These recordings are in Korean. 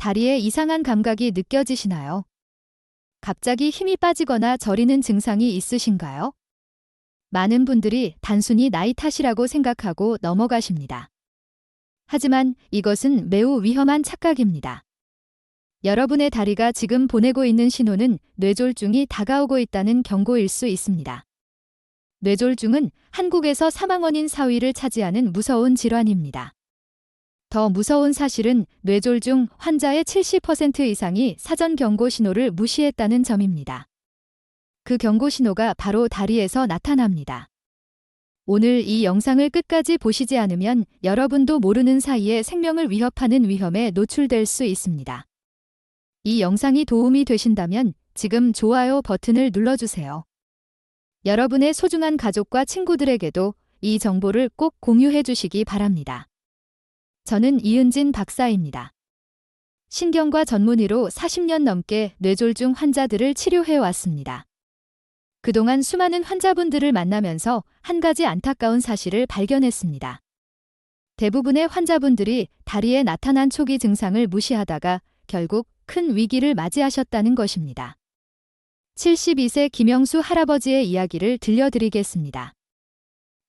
다리에 이상한 감각이 느껴지시나요? 갑자기 힘이 빠지거나 저리는 증상이 있으신가요? 많은 분들이 단순히 나이 탓이라고 생각하고 넘어가십니다. 하지만 이것은 매우 위험한 착각입니다. 여러분의 다리가 지금 보내고 있는 신호는 뇌졸중이 다가오고 있다는 경고일 수 있습니다. 뇌졸중은 한국에서 사망원인 4위를 차지하는 무서운 질환입니다. 더 무서운 사실은 뇌졸중 환자의 70% 이상이 사전 경고 신호를 무시했다는 점입니다. 그 경고 신호가 바로 다리에서 나타납니다. 오늘 이 영상을 끝까지 보시지 않으면 여러분도 모르는 사이에 생명을 위협하는 위험에 노출될 수 있습니다. 이 영상이 도움이 되신다면 지금 좋아요 버튼을 눌러주세요. 여러분의 소중한 가족과 친구들에게도 이 정보를 꼭 공유해 주시기 바랍니다. 저는 이은진 박사입니다. 신경과 전문의로 40년 넘게 뇌졸중 환자들을 치료해 왔습니다. 그동안 수많은 환자분들을 만나면서 한 가지 안타까운 사실을 발견했습니다. 대부분의 환자분들이 다리에 나타난 초기 증상을 무시하다가 결국 큰 위기를 맞이하셨다는 것입니다. 72세 김영수 할아버지의 이야기를 들려드리겠습니다.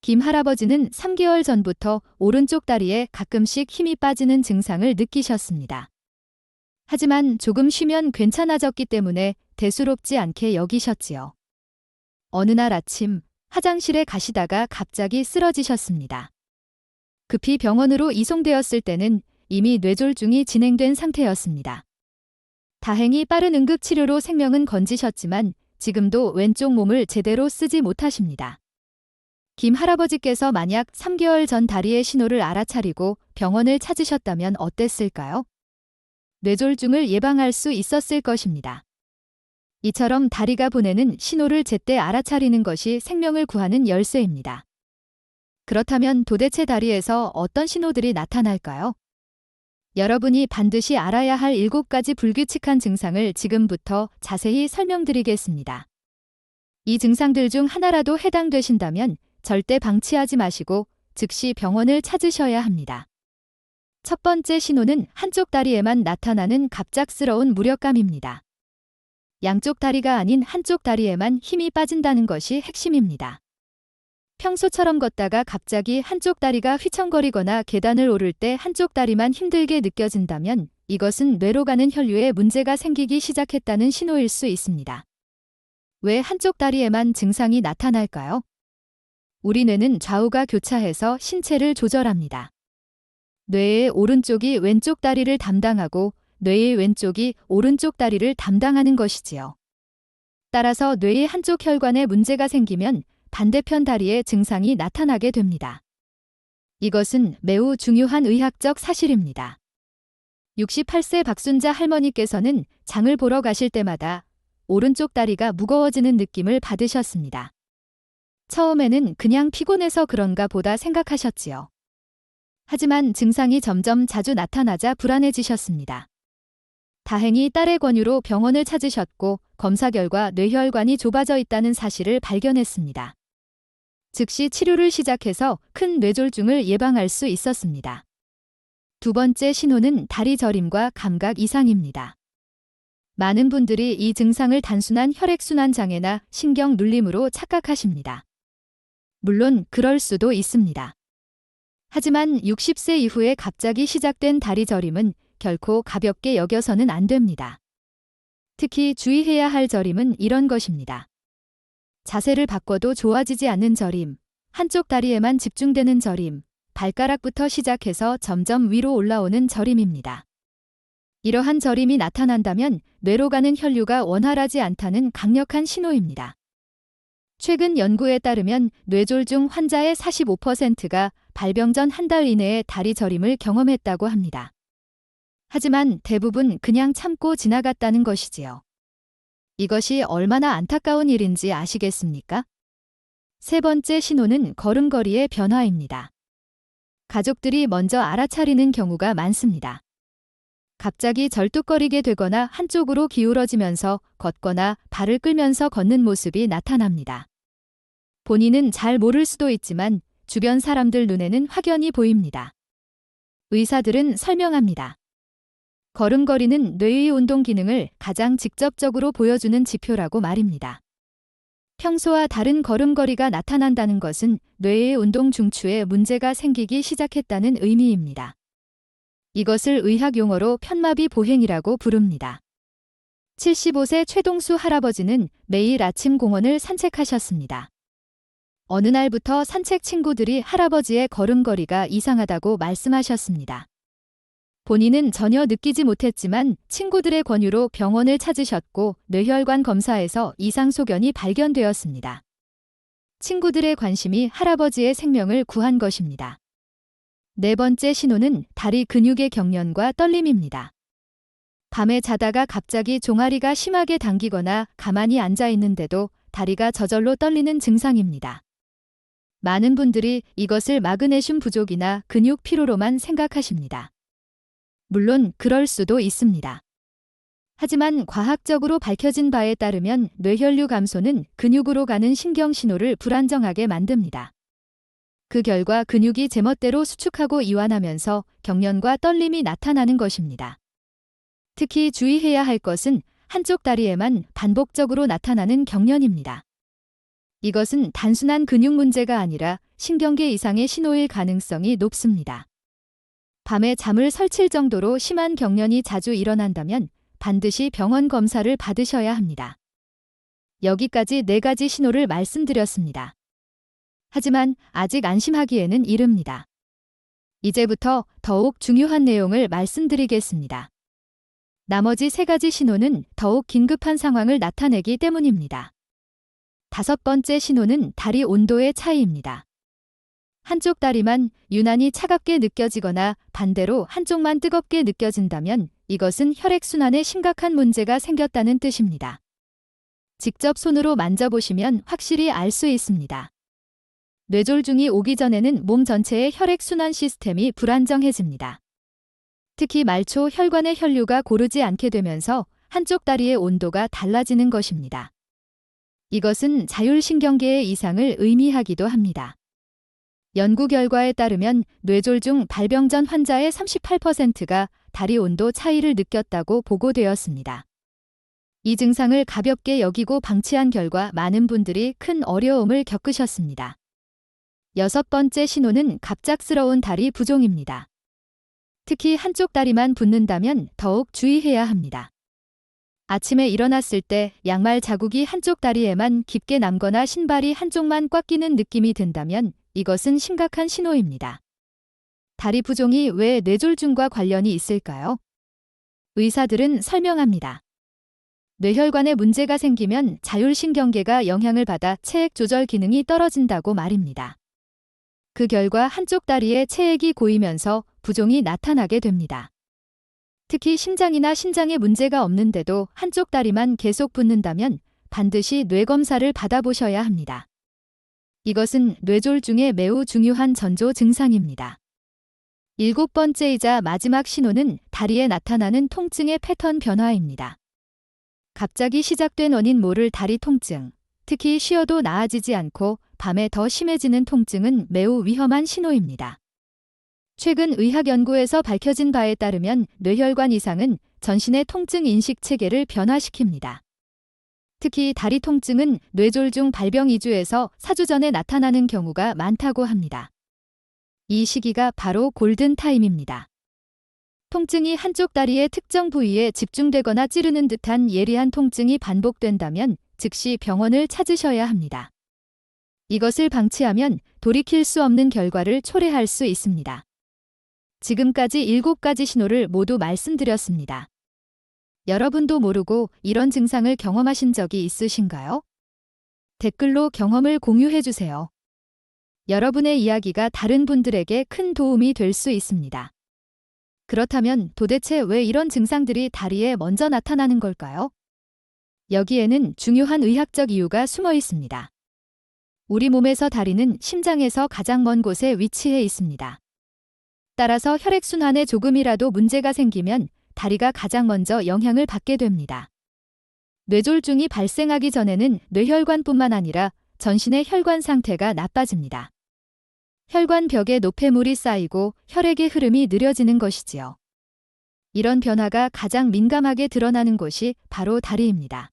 김 할아버지는 3개월 전부터 오른쪽 다리에 가끔씩 힘이 빠지는 증상을 느끼셨습니다. 하지만 조금 쉬면 괜찮아졌기 때문에 대수롭지 않게 여기셨지요. 어느 날 아침 화장실에 가시다가 갑자기 쓰러지셨습니다. 급히 병원으로 이송되었을 때는 이미 뇌졸중이 진행된 상태였습니다. 다행히 빠른 응급치료로 생명은 건지셨지만 지금도 왼쪽 몸을 제대로 쓰지 못하십니다. 김 할아버지께서 만약 3개월 전 다리의 신호를 알아차리고 병원을 찾으셨다면 어땠을까요? 뇌졸중을 예방할 수 있었을 것입니다. 이처럼 다리가 보내는 신호를 제때 알아차리는 것이 생명을 구하는 열쇠입니다. 그렇다면 도대체 다리에서 어떤 신호들이 나타날까요? 여러분이 반드시 알아야 할 7가지 불규칙한 증상을 지금부터 자세히 설명드리겠습니다. 이 증상들 중 하나라도 해당되신다면 절대 방치하지 마시고 즉시 병원을 찾으셔야 합니다. 첫 번째 신호는 한쪽 다리에만 나타나는 갑작스러운 무력감입니다. 양쪽 다리가 아닌 한쪽 다리에만 힘이 빠진다는 것이 핵심입니다. 평소처럼 걷다가 갑자기 한쪽 다리가 휘청거리거나 계단을 오를 때 한쪽 다리만 힘들게 느껴진다면 이것은 뇌로 가는 혈류에 문제가 생기기 시작했다는 신호일 수 있습니다. 왜 한쪽 다리에만 증상이 나타날까요? 우리 뇌는 좌우가 교차해서 신체를 조절합니다. 뇌의 오른쪽이 왼쪽 다리를 담당하고 뇌의 왼쪽이 오른쪽 다리를 담당하는 것이지요. 따라서 뇌의 한쪽 혈관에 문제가 생기면 반대편 다리에 증상이 나타나게 됩니다. 이것은 매우 중요한 의학적 사실입니다. 68세 박순자 할머니께서는 장을 보러 가실 때마다 오른쪽 다리가 무거워지는 느낌을 받으셨습니다. 처음에는 그냥 피곤해서 그런가 보다 생각하셨지요. 하지만 증상이 점점 자주 나타나자 불안해지셨습니다. 다행히 딸의 권유로 병원을 찾으셨고 검사 결과 뇌혈관이 좁아져 있다는 사실을 발견했습니다. 즉시 치료를 시작해서 큰 뇌졸중을 예방할 수 있었습니다. 두 번째 신호는 다리 저림과 감각 이상입니다. 많은 분들이 이 증상을 단순한 혈액순환 장애나 신경 눌림으로 착각하십니다. 물론 그럴 수도 있습니다. 하지만 60세 이후에 갑자기 시작된 다리 저림은 결코 가볍게 여겨서는 안 됩니다. 특히 주의해야 할 저림은 이런 것입니다. 자세를 바꿔도 좋아지지 않는 저림, 한쪽 다리에만 집중되는 저림, 발가락부터 시작해서 점점 위로 올라오는 저림입니다. 이러한 저림이 나타난다면 뇌로 가는 혈류가 원활하지 않다는 강력한 신호입니다. 최근 연구에 따르면 뇌졸중 환자의 45%가 발병 전 한 달 이내에 다리 저림을 경험했다고 합니다. 하지만 대부분 그냥 참고 지나갔다는 것이지요. 이것이 얼마나 안타까운 일인지 아시겠습니까? 세 번째 신호는 걸음걸이의 변화입니다. 가족들이 먼저 알아차리는 경우가 많습니다. 갑자기 절뚝거리게 되거나 한쪽으로 기울어지면서 걷거나 발을 끌면서 걷는 모습이 나타납니다. 본인은 잘 모를 수도 있지만 주변 사람들 눈에는 확연히 보입니다. 의사들은 설명합니다. 걸음걸이는 뇌의 운동 기능을 가장 직접적으로 보여주는 지표라고 말입니다. 평소와 다른 걸음걸이가 나타난다는 것은 뇌의 운동 중추에 문제가 생기기 시작했다는 의미입니다. 이것을 의학 용어로 편마비 보행이라고 부릅니다. 75세 최동수 할아버지는 매일 아침 공원을 산책하셨습니다. 어느 날부터 산책 친구들이 할아버지의 걸음걸이가 이상하다고 말씀하셨습니다. 본인은 전혀 느끼지 못했지만 친구들의 권유로 병원을 찾으셨고 뇌혈관 검사에서 이상 소견이 발견되었습니다. 친구들의 관심이 할아버지의 생명을 구한 것입니다. 네 번째 신호는 다리 근육의 경련과 떨림입니다. 밤에 자다가 갑자기 종아리가 심하게 당기거나 가만히 앉아 있는데도 다리가 저절로 떨리는 증상입니다. 많은 분들이 이것을 마그네슘 부족이나 근육 피로로만 생각하십니다. 물론 그럴 수도 있습니다. 하지만 과학적으로 밝혀진 바에 따르면 뇌혈류 감소는 근육으로 가는 신경 신호를 불안정하게 만듭니다. 그 결과 근육이 제멋대로 수축하고 이완하면서 경련과 떨림이 나타나는 것입니다. 특히 주의해야 할 것은 한쪽 다리에만 반복적으로 나타나는 경련입니다. 이것은 단순한 근육 문제가 아니라 신경계 이상의 신호일 가능성이 높습니다. 밤에 잠을 설칠 정도로 심한 경련이 자주 일어난다면 반드시 병원 검사를 받으셔야 합니다. 여기까지 4가지 신호를 말씀드렸습니다. 하지만 아직 안심하기에는 이릅니다. 이제부터 더욱 중요한 내용을 말씀드리겠습니다. 나머지 3가지 신호는 더욱 긴급한 상황을 나타내기 때문입니다. 5번째 신호는 다리 온도의 차이입니다. 한쪽 다리만 유난히 차갑게 느껴지거나 반대로 한쪽만 뜨겁게 느껴진다면 이것은 혈액순환에 심각한 문제가 생겼다는 뜻입니다. 직접 손으로 만져보시면 확실히 알 수 있습니다. 뇌졸중이 오기 전에는 몸 전체의 혈액순환 시스템이 불안정해집니다. 특히 말초 혈관의 혈류가 고르지 않게 되면서 한쪽 다리의 온도가 달라지는 것입니다. 이것은 자율신경계의 이상을 의미하기도 합니다. 연구 결과에 따르면 뇌졸중 발병 전 환자의 38%가 다리 온도 차이를 느꼈다고 보고되었습니다. 이 증상을 가볍게 여기고 방치한 결과 많은 분들이 큰 어려움을 겪으셨습니다. 6번째 신호는 갑작스러운 다리 부종입니다. 특히 한쪽 다리만 붓는다면 더욱 주의해야 합니다. 아침에 일어났을 때 양말 자국이 한쪽 다리에만 깊게 남거나 신발이 한쪽만 꽉 끼는 느낌이 든다면 이것은 심각한 신호입니다. 다리 부종이 왜 뇌졸중과 관련이 있을까요? 의사들은 설명합니다. 뇌혈관에 문제가 생기면 자율신경계가 영향을 받아 체액 조절 기능이 떨어진다고 말입니다. 그 결과 한쪽 다리에 체액이 고이면서 부종이 나타나게 됩니다. 특히 심장이나 신장에 문제가 없는데도 한쪽 다리만 계속 붓는다면 반드시 뇌검사를 받아보셔야 합니다. 이것은 뇌졸중의 매우 중요한 전조 증상입니다. 7번째이자 마지막 신호는 다리에 나타나는 통증의 패턴 변화입니다. 갑자기 시작된 원인 모를 다리 통증, 특히 쉬어도 나아지지 않고 밤에 더 심해지는 통증은 매우 위험한 신호입니다. 최근 의학 연구에서 밝혀진 바에 따르면 뇌혈관 이상은 전신의 통증 인식 체계를 변화시킵니다. 특히 다리 통증은 뇌졸중 발병 2주에서 4주 전에 나타나는 경우가 많다고 합니다. 이 시기가 바로 골든타임입니다. 통증이 한쪽 다리의 특정 부위에 집중되거나 찌르는 듯한 예리한 통증이 반복된다면 즉시 병원을 찾으셔야 합니다. 이것을 방치하면 돌이킬 수 없는 결과를 초래할 수 있습니다. 지금까지 7가지 신호를 모두 말씀드렸습니다. 여러분도 모르고 이런 증상을 경험하신 적이 있으신가요? 댓글로 경험을 공유해주세요. 여러분의 이야기가 다른 분들에게 큰 도움이 될 수 있습니다. 그렇다면 도대체 왜 이런 증상들이 다리에 먼저 나타나는 걸까요? 여기에는 중요한 의학적 이유가 숨어 있습니다. 우리 몸에서 다리는 심장에서 가장 먼 곳에 위치해 있습니다. 따라서 혈액순환에 조금이라도 문제가 생기면 다리가 가장 먼저 영향을 받게 됩니다. 뇌졸중이 발생하기 전에는 뇌혈관뿐만 아니라 전신의 혈관 상태가 나빠집니다. 혈관 벽에 노폐물이 쌓이고 혈액의 흐름이 느려지는 것이지요. 이런 변화가 가장 민감하게 드러나는 곳이 바로 다리입니다.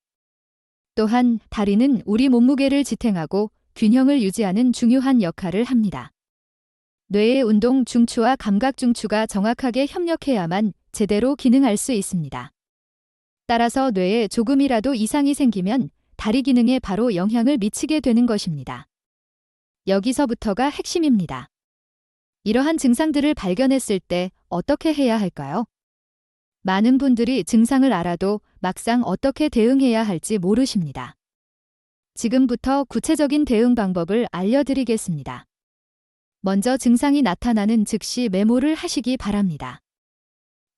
또한 다리는 우리 몸무게를 지탱하고 균형을 유지하는 중요한 역할을 합니다. 뇌의 운동 중추와 감각 중추가 정확하게 협력해야만 제대로 기능할 수 있습니다. 따라서 뇌에 조금이라도 이상이 생기면 다리 기능에 바로 영향을 미치게 되는 것입니다. 여기서부터가 핵심입니다. 이러한 증상들을 발견했을 때 어떻게 해야 할까요? 많은 분들이 증상을 알아도 막상 어떻게 대응해야 할지 모르십니다. 지금부터 구체적인 대응 방법을 알려드리겠습니다. 먼저 증상이 나타나는 즉시 메모를 하시기 바랍니다.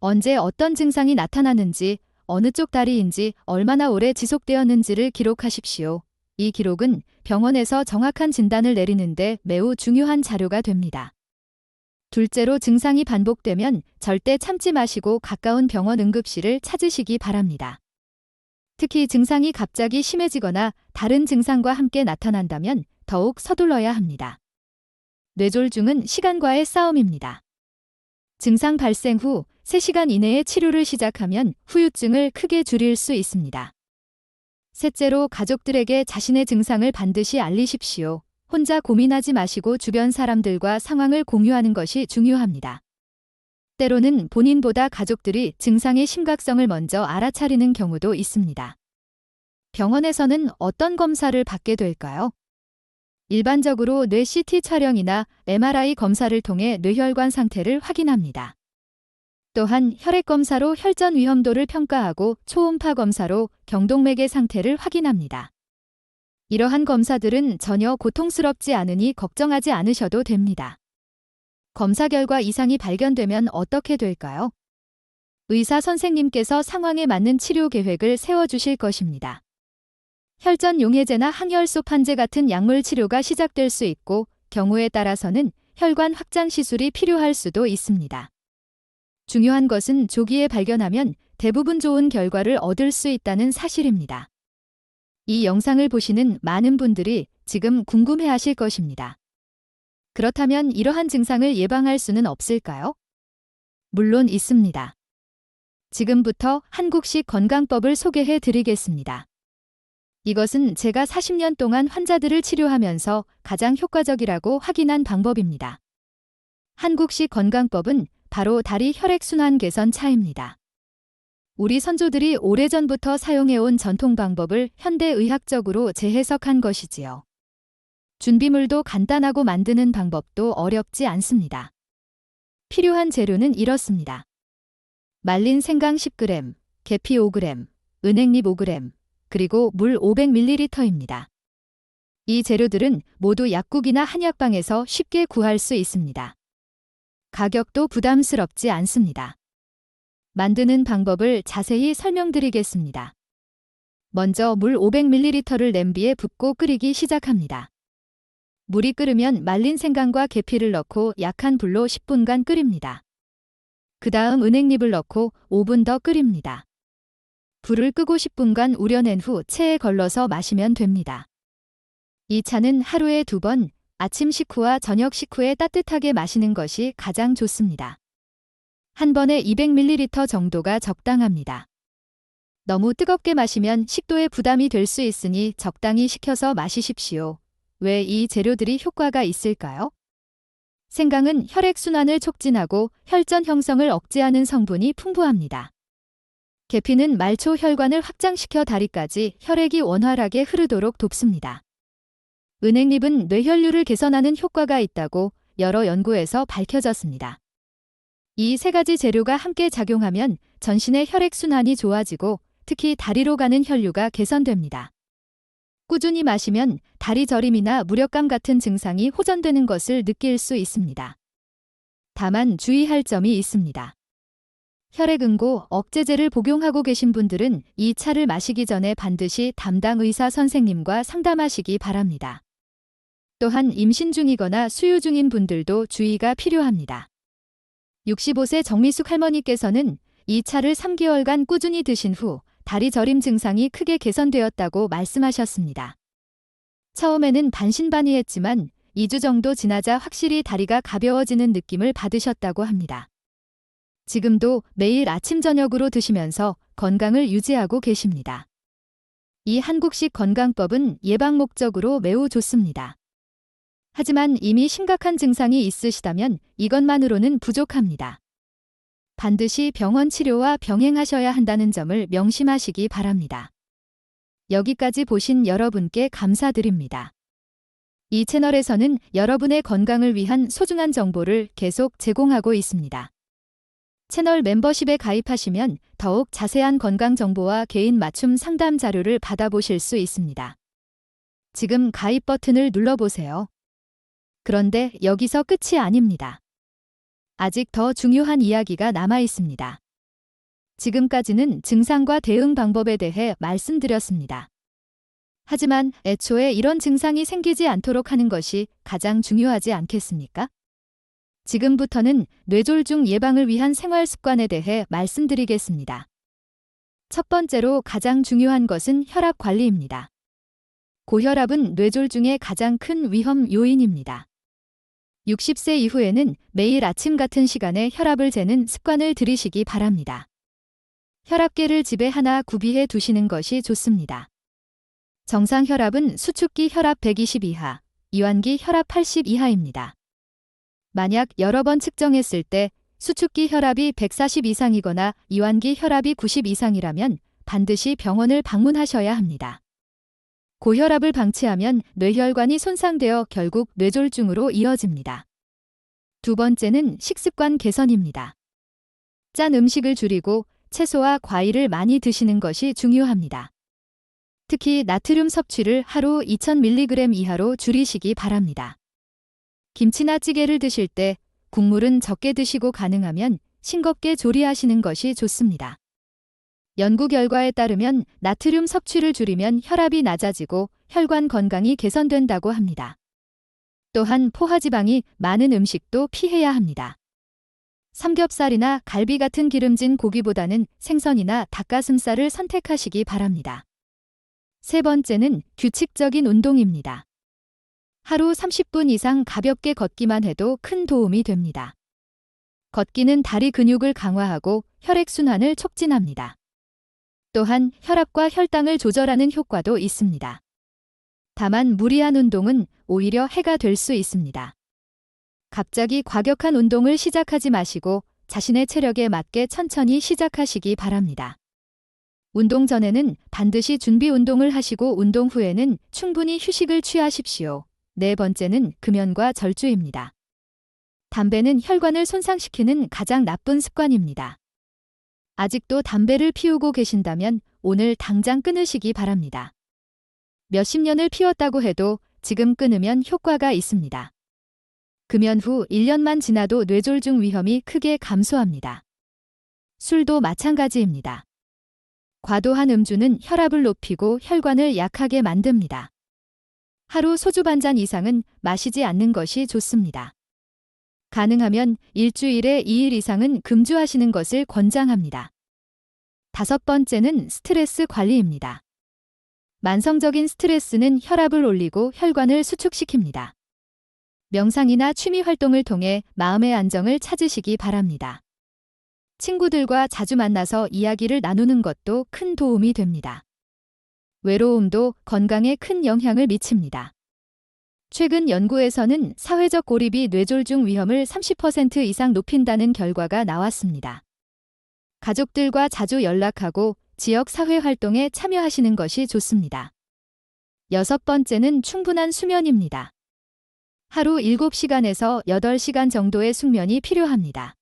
언제 어떤 증상이 나타나는지, 어느 쪽 다리인지, 얼마나 오래 지속되었는지를 기록하십시오. 이 기록은 병원에서 정확한 진단을 내리는데 매우 중요한 자료가 됩니다. 둘째로 증상이 반복되면 절대 참지 마시고 가까운 병원 응급실을 찾으시기 바랍니다. 특히 증상이 갑자기 심해지거나 다른 증상과 함께 나타난다면 더욱 서둘러야 합니다. 뇌졸중은 시간과의 싸움입니다. 증상 발생 후 3시간 이내에 치료를 시작하면 후유증을 크게 줄일 수 있습니다. 셋째로 가족들에게 자신의 증상을 반드시 알리십시오. 혼자 고민하지 마시고 주변 사람들과 상황을 공유하는 것이 중요합니다. 때로는 본인보다 가족들이 증상의 심각성을 먼저 알아차리는 경우도 있습니다. 병원에서는 어떤 검사를 받게 될까요? 일반적으로 뇌 CT 촬영이나 MRI 검사를 통해 뇌혈관 상태를 확인합니다. 또한 혈액 검사로 혈전 위험도를 평가하고 초음파 검사로 경동맥의 상태를 확인합니다. 이러한 검사들은 전혀 고통스럽지 않으니 걱정하지 않으셔도 됩니다. 검사 결과 이상이 발견되면 어떻게 될까요? 의사 선생님께서 상황에 맞는 치료 계획을 세워주실 것입니다. 혈전 용해제나 항혈소 판제 같은 약물 치료가 시작될 수 있고 경우에 따라서는 혈관 확장 시술이 필요할 수도 있습니다. 중요한 것은 조기에 발견하면 대부분 좋은 결과를 얻을 수 있다는 사실입니다. 이 영상을 보시는 많은 분들이 지금 궁금해하실 것입니다. 그렇다면 이러한 증상을 예방할 수는 없을까요? 물론 있습니다. 지금부터 한국식 건강법을 소개해 드리겠습니다. 이것은 제가 40년 동안 환자들을 치료하면서 가장 효과적이라고 확인한 방법입니다. 한국식 건강법은 바로 다리 혈액순환 개선 차입니다. 우리 선조들이 오래전부터 사용해온 전통 방법을 현대의학적으로 재해석한 것이지요. 준비물도 간단하고 만드는 방법도 어렵지 않습니다. 필요한 재료는 이렇습니다. 말린 생강 10g, 계피 5g, 은행잎 5g, 그리고 물 500ml입니다. 이 재료들은 모두 약국이나 한약방에서 쉽게 구할 수 있습니다. 가격도 부담스럽지 않습니다. 만드는 방법을 자세히 설명드리겠습니다. 먼저 물 500ml를 냄비에 붓고 끓이기 시작합니다. 물이 끓으면 말린 생강과 계피를 넣고 약한 불로 10분간 끓입니다. 그 다음 은행잎을 넣고 5분 더 끓입니다. 불을 끄고 10분간 우려낸 후 체에 걸러서 마시면 됩니다. 이 차는 하루에 2번, 아침 식후와 저녁 식후에 따뜻하게 마시는 것이 가장 좋습니다. 한 번에 200ml 정도가 적당합니다. 너무 뜨겁게 마시면 식도에 부담이 될 수 있으니 적당히 식혀서 마시십시오. 왜 이 재료들이 효과가 있을까요? 생강은 혈액순환을 촉진하고 혈전 형성을 억제하는 성분이 풍부합니다. 계피는 말초 혈관을 확장시켜 다리까지 혈액이 원활하게 흐르도록 돕습니다. 은행잎은 뇌혈류를 개선하는 효과가 있다고 여러 연구에서 밝혀졌습니다. 이 3가지 재료가 함께 작용하면 전신의 혈액순환이 좋아지고 특히 다리로 가는 혈류가 개선됩니다. 꾸준히 마시면 다리 저림이나 무력감 같은 증상이 호전되는 것을 느낄 수 있습니다. 다만 주의할 점이 있습니다. 혈액응고 억제제를 복용하고 계신 분들은 이 차를 마시기 전에 반드시 담당 의사 선생님과 상담하시기 바랍니다. 또한 임신 중이거나 수유 중인 분들도 주의가 필요합니다. 65세 정미숙 할머니께서는 이 차를 3개월간 꾸준히 드신 후 다리 저림 증상이 크게 개선되었다고 말씀하셨습니다. 처음에는 반신반의했지만 2주 정도 지나자 확실히 다리가 가벼워지는 느낌을 받으셨다고 합니다. 지금도 매일 아침 저녁으로 드시면서 건강을 유지하고 계십니다. 이 한국식 건강법은 예방 목적으로 매우 좋습니다. 하지만 이미 심각한 증상이 있으시다면 이것만으로는 부족합니다. 반드시 병원 치료와 병행하셔야 한다는 점을 명심하시기 바랍니다. 여기까지 보신 여러분께 감사드립니다. 이 채널에서는 여러분의 건강을 위한 소중한 정보를 계속 제공하고 있습니다. 채널 멤버십에 가입하시면 더욱 자세한 건강 정보와 개인 맞춤 상담 자료를 받아보실 수 있습니다. 지금 가입 버튼을 눌러보세요. 그런데 여기서 끝이 아닙니다. 아직 더 중요한 이야기가 남아 있습니다. 지금까지는 증상과 대응 방법에 대해 말씀드렸습니다. 하지만 애초에 이런 증상이 생기지 않도록 하는 것이 가장 중요하지 않겠습니까? 지금부터는 뇌졸중 예방을 위한 생활 습관에 대해 말씀드리겠습니다. 첫 번째로 가장 중요한 것은 혈압 관리입니다. 고혈압은 뇌졸중의 가장 큰 위험 요인입니다. 60세 이후에는 매일 아침 같은 시간에 혈압을 재는 습관을 들이시기 바랍니다. 혈압계를 집에 하나 구비해 두시는 것이 좋습니다. 정상 혈압은 수축기 혈압 120 이하, 이완기 혈압 80 이하입니다. 만약 여러 번 측정했을 때 수축기 혈압이 140 이상이거나 이완기 혈압이 90 이상이라면 반드시 병원을 방문하셔야 합니다. 고혈압을 방치하면 뇌혈관이 손상되어 결국 뇌졸중으로 이어집니다. 두 번째는 식습관 개선입니다. 짠 음식을 줄이고 채소와 과일을 많이 드시는 것이 중요합니다. 특히 나트륨 섭취를 하루 2000mg 이하로 줄이시기 바랍니다. 김치나 찌개를 드실 때 국물은 적게 드시고 가능하면 싱겁게 조리하시는 것이 좋습니다. 연구 결과에 따르면 나트륨 섭취를 줄이면 혈압이 낮아지고 혈관 건강이 개선된다고 합니다. 또한 포화지방이 많은 음식도 피해야 합니다. 삼겹살이나 갈비 같은 기름진 고기보다는 생선이나 닭가슴살을 선택하시기 바랍니다. 세 번째는 규칙적인 운동입니다. 하루 30분 이상 가볍게 걷기만 해도 큰 도움이 됩니다. 걷기는 다리 근육을 강화하고 혈액순환을 촉진합니다. 또한 혈압과 혈당을 조절하는 효과도 있습니다. 다만 무리한 운동은 오히려 해가 될 수 있습니다. 갑자기 과격한 운동을 시작하지 마시고 자신의 체력에 맞게 천천히 시작하시기 바랍니다. 운동 전에는 반드시 준비 운동을 하시고 운동 후에는 충분히 휴식을 취하십시오. 네 번째는 금연과 절주입니다. 담배는 혈관을 손상시키는 가장 나쁜 습관입니다. 아직도 담배를 피우고 계신다면 오늘 당장 끊으시기 바랍니다. 몇십 년을 피웠다고 해도 지금 끊으면 효과가 있습니다. 금연 후 1년만 지나도 뇌졸중 위험이 크게 감소합니다. 술도 마찬가지입니다. 과도한 음주는 혈압을 높이고 혈관을 약하게 만듭니다. 하루 소주 반 잔 이상은 마시지 않는 것이 좋습니다. 가능하면 일주일에 2일 이상은 금주하시는 것을 권장합니다. 다섯 번째는 스트레스 관리입니다. 만성적인 스트레스는 혈압을 올리고 혈관을 수축시킵니다. 명상이나 취미 활동을 통해 마음의 안정을 찾으시기 바랍니다. 친구들과 자주 만나서 이야기를 나누는 것도 큰 도움이 됩니다. 외로움도 건강에 큰 영향을 미칩니다. 최근 연구에서는 사회적 고립이 뇌졸중 위험을 30% 이상 높인다는 결과가 나왔습니다. 가족들과 자주 연락하고 지역 사회 활동에 참여하시는 것이 좋습니다. 여섯 번째는 충분한 수면입니다. 하루 7시간에서 8시간 정도의 숙면이 필요합니다.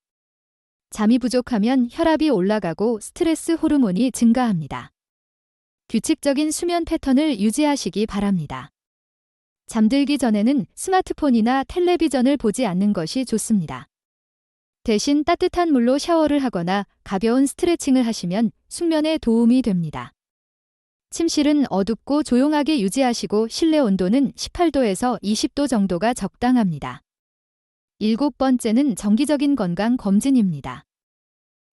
잠이 부족하면 혈압이 올라가고 스트레스 호르몬이 증가합니다. 규칙적인 수면 패턴을 유지하시기 바랍니다. 잠들기 전에는 스마트폰이나 텔레비전을 보지 않는 것이 좋습니다. 대신 따뜻한 물로 샤워를 하거나 가벼운 스트레칭을 하시면 숙면에 도움이 됩니다. 침실은 어둡고 조용하게 유지하시고 실내 온도는 18도에서 20도 정도가 적당합니다. 일곱 번째는 정기적인 건강 검진입니다.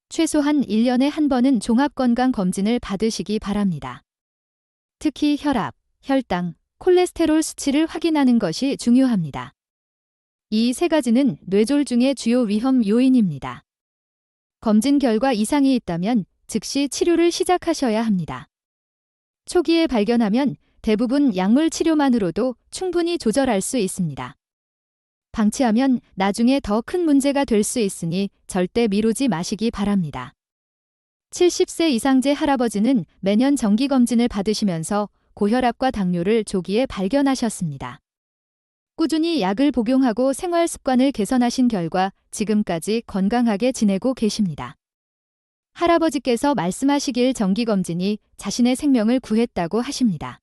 최소한 1년에 한 번은 종합건강검진을 받으시기 바랍니다. 특히 혈압, 혈당, 콜레스테롤 수치를 확인하는 것이 중요합니다. 이 세 가지는 뇌졸중의 주요 위험 요인입니다. 검진 결과 이상이 있다면 즉시 치료를 시작하셔야 합니다. 초기에 발견하면 대부분 약물 치료만으로도 충분히 조절할 수 있습니다. 방치하면 나중에 더 큰 문제가 될 수 있으니 절대 미루지 마시기 바랍니다. 70세 이상제 할아버지는 매년 정기검진을 받으시면서 고혈압과 당뇨를 조기에 발견하셨습니다. 꾸준히 약을 복용하고 생활 습관을 개선하신 결과 지금까지 건강하게 지내고 계십니다. 할아버지께서 말씀하시길 정기검진이 자신의 생명을 구했다고 하십니다.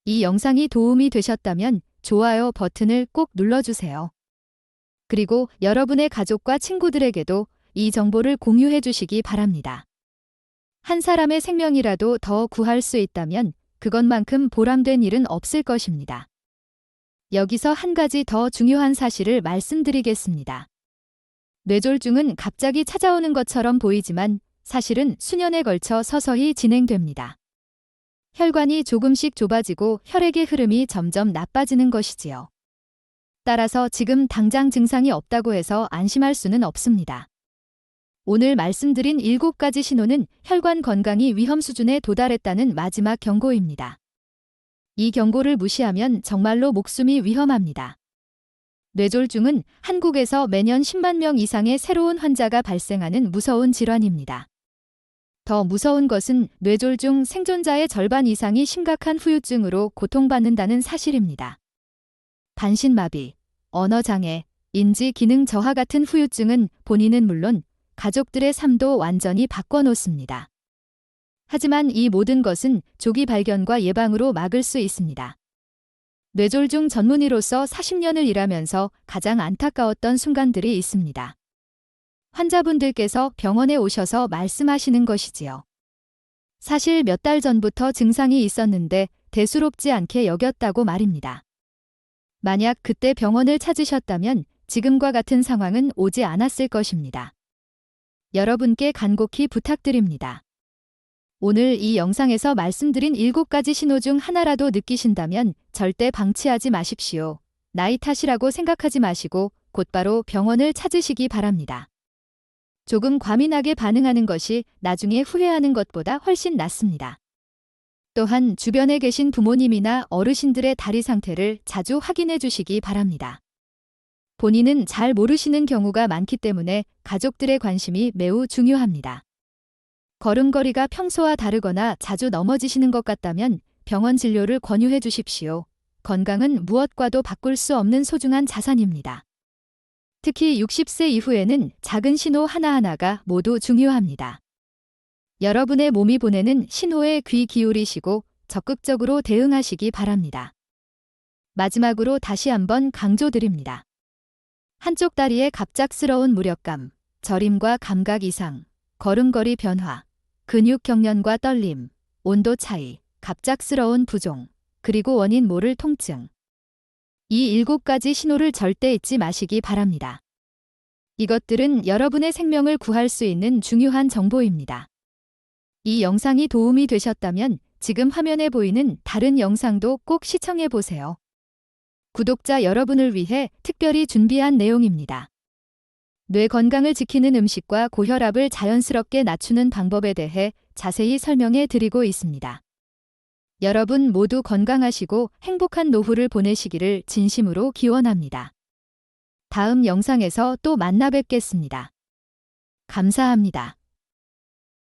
이 영상이 도움이 되셨다면 좋아요 버튼을 꼭 눌러주세요. 그리고 여러분의 가족과 친구들에게도 이 정보를 공유해 주시기 바랍니다. 한 사람의 생명이라도 더 구할 수 있다면 그것만큼 보람된 일은 없을 것입니다. 여기서 한 가지 더 중요한 사실을 말씀드리겠습니다. 뇌졸중은 갑자기 찾아오는 것처럼 보이지만 사실은 수년에 걸쳐 서서히 진행됩니다. 혈관이 조금씩 좁아지고 혈액의 흐름이 점점 나빠지는 것이지요. 따라서 지금 당장 증상이 없다고 해서 안심할 수는 없습니다. 오늘 말씀드린 7가지 신호는 혈관 건강이 위험 수준에 도달했다는 마지막 경고입니다. 이 경고를 무시하면 정말로 목숨이 위험합니다. 뇌졸중은 한국에서 매년 10만 명 이상의 새로운 환자가 발생하는 무서운 질환입니다. 더 무서운 것은 뇌졸중 생존자의 절반 이상이 심각한 후유증으로 고통받는다는 사실입니다. 반신마비, 언어장애, 인지기능 저하 같은 후유증은 본인은 물론 가족들의 삶도 완전히 바꿔놓습니다. 하지만 이 모든 것은 조기 발견과 예방으로 막을 수 있습니다. 뇌졸중 전문의로서 40년을 일하면서 가장 안타까웠던 순간들이 있습니다. 환자분들께서 병원에 오셔서 말씀하시는 것이지요. 사실 몇 달 전부터 증상이 있었는데 대수롭지 않게 여겼다고 말입니다. 만약 그때 병원을 찾으셨다면 지금과 같은 상황은 오지 않았을 것입니다. 여러분께 간곡히 부탁드립니다. 오늘 이 영상에서 말씀드린 7가지 신호 중 하나라도 느끼신다면 절대 방치하지 마십시오. 나이 탓이라고 생각하지 마시고 곧바로 병원을 찾으시기 바랍니다. 조금 과민하게 반응하는 것이 나중에 후회하는 것보다 훨씬 낫습니다. 또한 주변에 계신 부모님이나 어르신들의 다리 상태를 자주 확인해 주시기 바랍니다. 본인은 잘 모르시는 경우가 많기 때문에 가족들의 관심이 매우 중요합니다. 걸음걸이가 평소와 다르거나 자주 넘어지시는 것 같다면 병원 진료를 권유해 주십시오. 건강은 무엇과도 바꿀 수 없는 소중한 자산입니다. 특히 60세 이후에는 작은 신호 하나하나가 모두 중요합니다. 여러분의 몸이 보내는 신호에 귀 기울이시고 적극적으로 대응하시기 바랍니다. 마지막으로 다시 한번 강조드립니다. 한쪽 다리의 갑작스러운 무력감, 저림과 감각 이상, 걸음걸이 변화, 근육 경련과 떨림, 온도 차이, 갑작스러운 부종, 그리고 원인 모를 통증. 이 7가지 신호를 절대 잊지 마시기 바랍니다. 이것들은 여러분의 생명을 구할 수 있는 중요한 정보입니다. 이 영상이 도움이 되셨다면 지금 화면에 보이는 다른 영상도 꼭 시청해 보세요. 구독자 여러분을 위해 특별히 준비한 내용입니다. 뇌 건강을 지키는 음식과 고혈압을 자연스럽게 낮추는 방법에 대해 자세히 설명해 드리고 있습니다. 여러분 모두 건강하시고 행복한 노후를 보내시기를 진심으로 기원합니다. 다음 영상에서 또 만나 뵙겠습니다. 감사합니다.